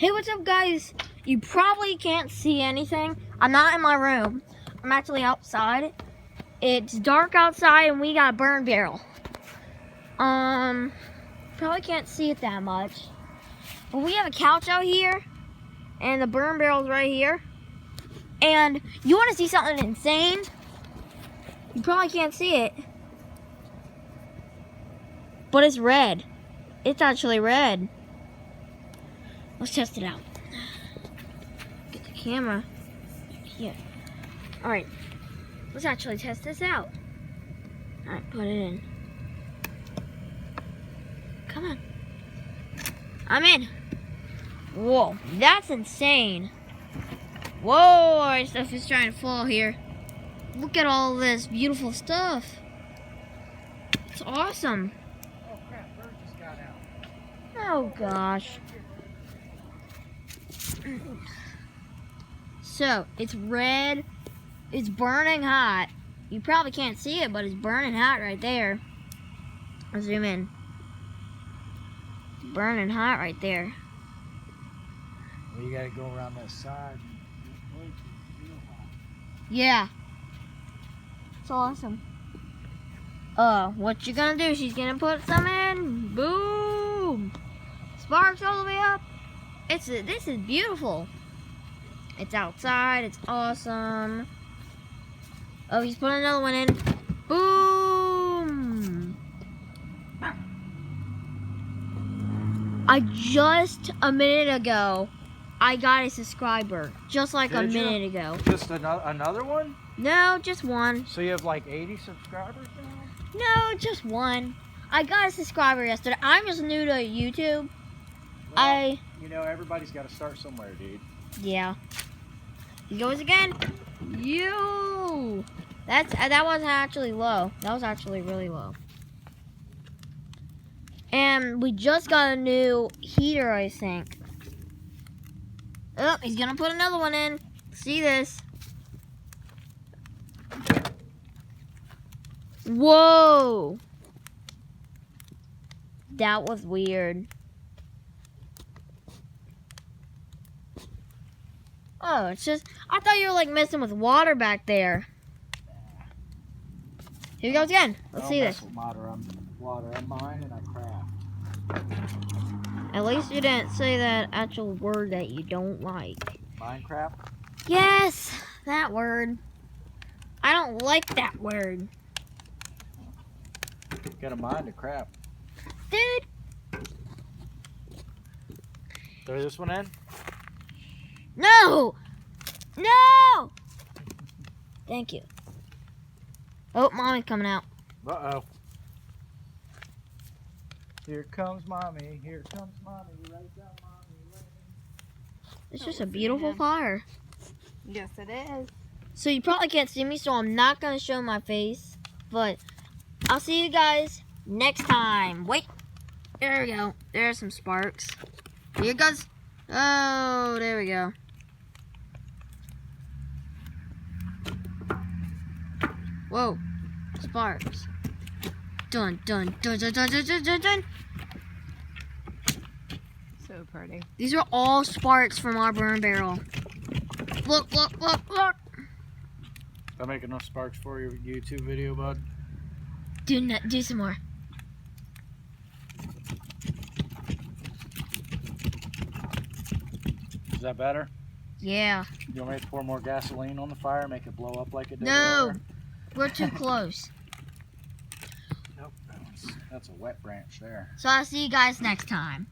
Hey, what's up, guys? You probably can't see anything. I'm not in my room. I'm actually outside. It's dark outside, and we got a burn barrel. Probably can't see it that much. But we have a couch out here, and the burn barrel's right here. And you want to see something insane? You probably can't see it. But it's red. It's actually red. Let's test it out. Get the camera here. Alright. Let's actually test this out. Alright, put it in. Come on. I'm in. Whoa, that's insane. Whoa, our stuff is trying to fall here. Look at all this beautiful stuff. It's awesome. Oh crap, bird just got out. Oh gosh. So, it's red. It's burning hot. You probably can't see it, but it's burning hot right there. I'll zoom in. It's burning hot right there. Well, you gotta go around that side. Yeah. It's awesome. What you gonna do? She's gonna put some in. Boom! Sparks all the way up. This is beautiful. It's outside. It's awesome. Oh, he's putting another one in. Boom! A minute ago, I got a subscriber. Just like a minute ago. Just another one? No, just one. So you have like 80 subscribers now? No, just one. I got a subscriber yesterday. I'm just new to YouTube. Well, you know, everybody's got to start somewhere, dude. Yeah. He goes again. You. That wasn't actually low. That was actually really low. And we just got a new heater, I think. Oh, he's gonna put another one in. See this? Whoa. That was weird. Oh, it's just, I thought you were like messing with water back there. Here he goes again. Let's see this. Water, I'm mine and I craft. At least you didn't say that actual word that you don't like. Minecraft? Yes, that word. I don't like that word. Got a mind to craft. Dude. Throw this one in? No! No! Thank you. Oh, mommy's coming out. Uh-oh. Here comes mommy. Here comes mommy. Right down, mommy. It's just a beautiful fire. Yes, it is. So you probably can't see me, so I'm not going to show my face. But I'll see you guys next time. Wait. There we go. There's some sparks. Here it goes. Oh, there we go. Whoa. Sparks. Dun, dun, dun, dun, dun, dun, dun, dun, dun. So pretty. These are all sparks from our burn barrel. Look, look, look, look. Did I make enough sparks for your YouTube video, bud? Do some more. Is that better? Yeah. You want me to pour more gasoline on the fire, make it blow up like it did No. earlier? We're too close. Nope. That's a wet branch there. So I'll see you guys next time.